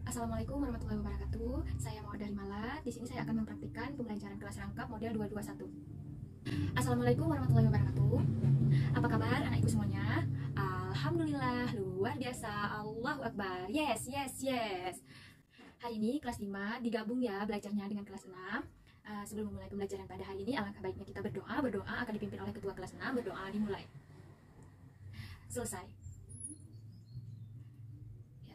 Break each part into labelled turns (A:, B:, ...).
A: Assalamualaikum warahmatullahi wabarakatuh. Saya Maudah Malat. Di sini saya akan mempraktikkan pembelajaran kelas rangkap model 221. Assalamualaikum warahmatullahi wabarakatuh. Apa kabar anak ibu semuanya? Alhamdulillah, luar biasa. Allahu Akbar. Yes, yes, yes. Hari ini kelas 5 digabung ya belajarnya dengan kelas 6. Sebelum memulai pembelajaran pada hari ini, alangkah baiknya kita berdoa. Berdoa akan dipimpin oleh ketua kelas 6. Berdoa dimulai. Selesai.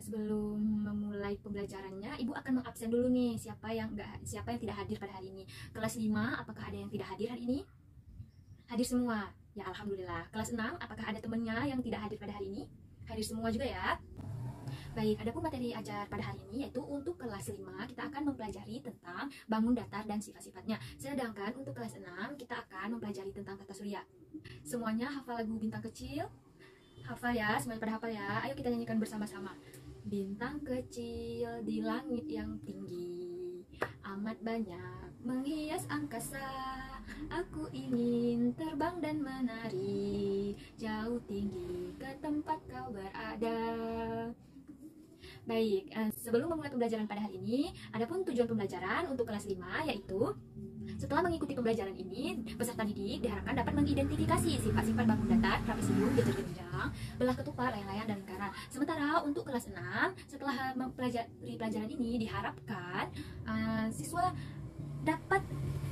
A: Sebelum memulai pembelajarannya, Ibu akan mengabsen dulu nih siapa yang tidak hadir pada hari ini. Kelas 5, apakah ada yang tidak hadir hari ini? Hadir semua. Ya, alhamdulillah. Kelas 6, apakah ada temannya yang tidak hadir pada hari ini? Hadir semua juga ya. Baik, adapun materi ajar pada hari ini yaitu untuk kelas 5 kita akan mempelajari tentang bangun datar dan sifat-sifatnya. Sedangkan untuk kelas 6 kita akan mempelajari tentang tata surya. Semuanya hafal lagu Bintang Kecil? Hafal ya, semuanya pada hafal ya. Ayo kita nyanyikan bersama-sama. Bintang kecil di langit yang tinggi, amat banyak menghias angkasa. Aku ingin terbang dan menari jauh tinggi ke tempat kau berada. Baik, sebelum memulai pembelajaran pada hari ini, adapun tujuan pembelajaran untuk kelas 5 yaitu setelah mengikuti pembelajaran ini, peserta didik diharapkan dapat mengidentifikasi sifat-sifat bangun datar, trapesium, gejer-genjang, belah ketupat, layang-layang, dan lingkaran. Sementara untuk kelas 6, setelah mempelajari pelajaran ini, diharapkan siswa dapat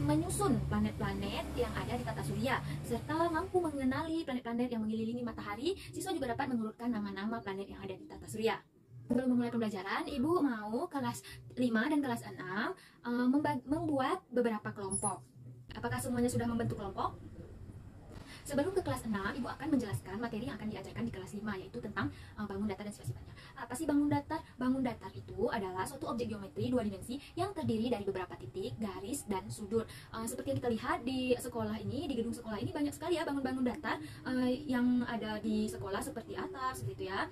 A: menyusun planet-planet yang ada di tata surya, serta mampu mengenali planet-planet yang mengelilingi matahari. Siswa juga dapat mengurutkan nama-nama planet yang ada di tata surya. Sebelum memulai pembelajaran, Ibu mau kelas 5 dan kelas 6 membuat beberapa kelompok. Apakah semuanya sudah membentuk kelompok? Sebelum ke kelas 6, Ibu akan menjelaskan materi yang akan diajarkan di kelas 5, yaitu tentang bangun datar dan sifat-sifatnya. Apa sih bangun datar? Bangun datar itu adalah suatu objek geometri 2 dimensi yang terdiri dari beberapa titik, garis, dan sudut. Seperti yang kita lihat di sekolah ini, di gedung sekolah ini banyak sekali ya bangun-bangun datar yang ada di sekolah seperti atap, seperti itu ya.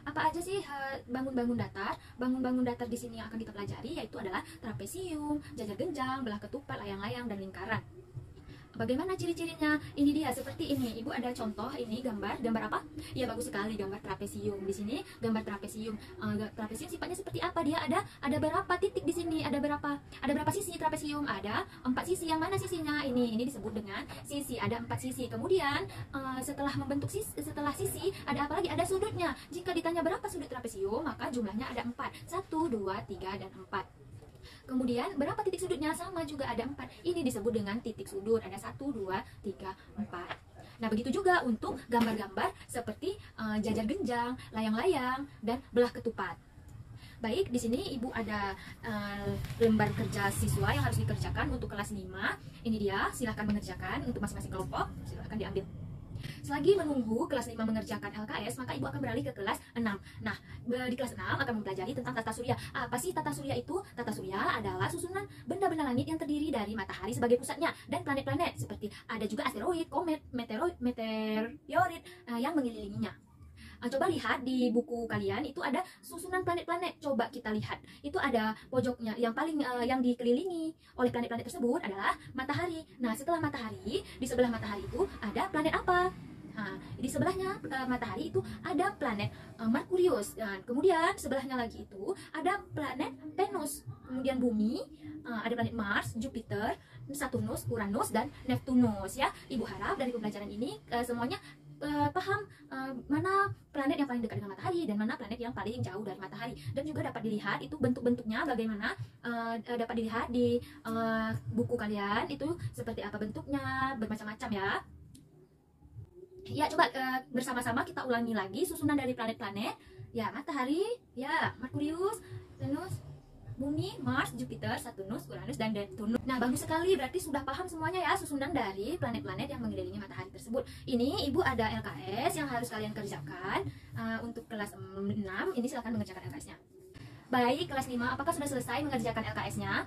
A: Apa aja sih bangun-bangun datar? Bangun-bangun datar di sini yang akan kita pelajari yaitu adalah trapesium, jajar genjang, belah ketupat, layang-layang, dan lingkaran. Bagaimana ciri-cirinya? Ini dia seperti ini. Ibu ada contoh ini gambar apa? Ya, bagus sekali, gambar trapesium. Di sini gambar trapesium. Trapesium sifatnya seperti apa? Dia ada berapa titik di sini? Ada berapa sisi trapesium? Ada 4 sisi. Yang mana sisinya? Ini disebut dengan sisi. Ada 4 sisi. Kemudian setelah sisi ada apa lagi? Ada sudutnya. Jika ditanya berapa sudut trapesium, maka jumlahnya ada 4. 1, 2, 3, dan 4. Kemudian berapa titik sudutnya? Sama juga ada 4. Ini disebut dengan titik sudut. Ada 1, 2, 3, 4. Nah, begitu juga untuk gambar-gambar seperti jajar genjang, layang-layang, dan belah ketupat. Baik, di sini Ibu ada lembar kerja siswa yang harus dikerjakan untuk kelas 5. Ini dia, silahkan mengerjakan untuk masing-masing kelompok. Silahkan diambil. Selagi menunggu kelas 5 mengerjakan LKS, maka Ibu akan beralih ke kelas 6. Nah, di kelas 6 akan mempelajari tentang tata surya. Apa sih tata surya itu? Tata surya adalah susunan benda-benda langit yang terdiri dari matahari sebagai pusatnya dan planet-planet seperti ada juga asteroid, komet, meteorit yang mengelilinginya. Coba lihat di buku kalian itu ada susunan planet-planet. Coba kita lihat. Itu ada pojoknya yang paling yang dikelilingi oleh planet-planet tersebut adalah matahari. Nah, setelah matahari, di sebelah matahari itu ada planet apa? Nah, di sebelahnya matahari itu ada planet Merkurius. Dan kemudian sebelahnya lagi itu ada planet Venus. Kemudian bumi, ada planet Mars, Jupiter, Saturnus, Uranus, dan Neptunus ya. Ibu harap dari pembelajaran ini semuanya paham mana planet yang paling dekat dengan matahari dan mana planet yang paling jauh dari matahari, dan juga dapat dilihat itu bentuk-bentuknya bagaimana, dapat dilihat di buku kalian itu seperti apa bentuknya, bermacam-macam ya. Ya, coba bersama-sama kita ulangi lagi susunan dari planet-planet. Ya, matahari, ya, Merkurius, Venus, bumi, Mars, Jupiter, Saturnus, Uranus, dan Neptunus. Nah, bagus sekali, berarti sudah paham semuanya ya susunan dari planet-planet yang mengelilingi matahari tersebut. Ini Ibu ada LKS yang harus kalian kerjakan untuk kelas 6. Ini silahkan mengerjakan LKS-nya. Baik, kelas 5, apakah sudah selesai mengerjakan LKS-nya?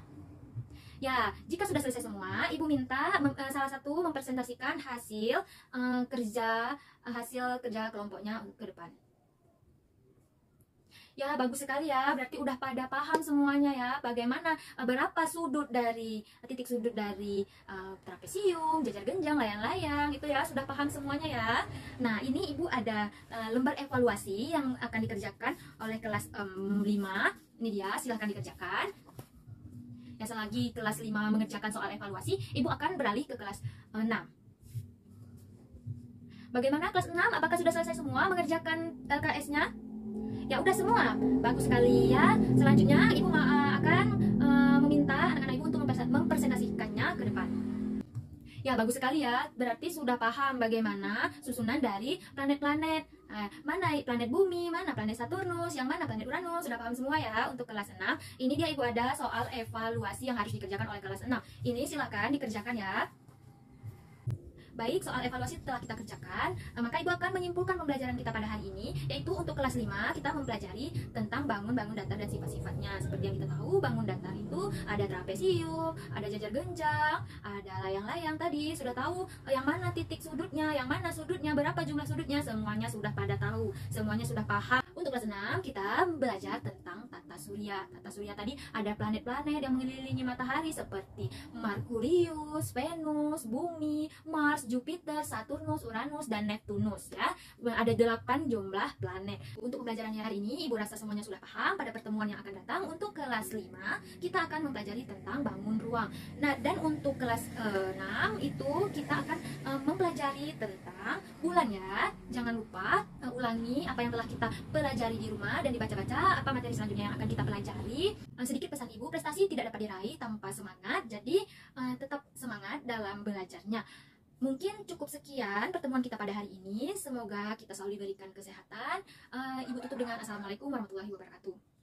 A: Ya, jika sudah selesai semua, Ibu minta salah satu mempresentasikan hasil kerja kelompoknya ke depan. Ya, bagus sekali ya. Berarti udah pada paham semuanya ya. Bagaimana berapa sudut dari titik sudut dari trapesium, jajar genjang, layang-layang itu ya sudah paham semuanya ya. Nah, ini Ibu ada lembar evaluasi yang akan dikerjakan oleh kelas 5. Ini dia, silahkan dikerjakan. Ya, selagi kelas 5 mengerjakan soal evaluasi, Ibu akan beralih ke kelas 6. Bagaimana kelas 6? Apakah sudah selesai semua mengerjakan LKS-nya? Ya udah semua, bagus sekali ya. Selanjutnya Ibu akan meminta anak-anak Ibu untuk mempresentasikannya ke depan. Ya bagus sekali ya, berarti sudah paham bagaimana susunan dari planet-planet. Mana planet Bumi, mana planet Saturnus, yang mana planet Uranus. Sudah paham semua ya untuk kelas 6. Ini dia Ibu ada soal evaluasi yang harus dikerjakan oleh kelas 6. Ini silakan dikerjakan ya. Baik, soal evaluasi telah kita kerjakan, maka Ibu akan menyimpulkan pembelajaran kita pada hari ini, yaitu untuk kelas 5 kita mempelajari tentang bangun datar dan sifat-sifatnya. Seperti yang kita tahu, bangun datar itu ada trapesium, ada jajar genjang, ada layang-layang tadi. Sudah tahu yang mana titik sudutnya, yang mana sudutnya, berapa jumlah sudutnya, semuanya sudah pada tahu, semuanya sudah paham. Untuk kelas 6 kita belajar tentang tata surya. Tata surya tadi ada planet-planet yang mengelilingi matahari seperti Merkurius, Venus, Bumi, Mars, Jupiter, Saturnus, Uranus, dan Neptunus ya. Ada 8 jumlah planet. Untuk pembelajarannya hari ini Ibu rasa semuanya sudah paham. Pada pertemuan yang akan datang untuk kelas 5 kita akan mempelajari tentang bangun ruang. Nah, dan untuk kelas 6 itu kita akan mempelajari tentang bulan ya. Jangan lupa ulangi apa yang telah kita pelajari di rumah dan dibaca-baca apa materi selanjutnya yang akan kita pelajari. Sedikit pesan Ibu, prestasi tidak dapat diraih tanpa semangat. Jadi tetap semangat dalam belajarnya. Mungkin cukup sekian pertemuan kita pada hari ini. Semoga kita selalu diberikan kesehatan. Ibu tutup dengan Assalamualaikum warahmatullahi wabarakatuh.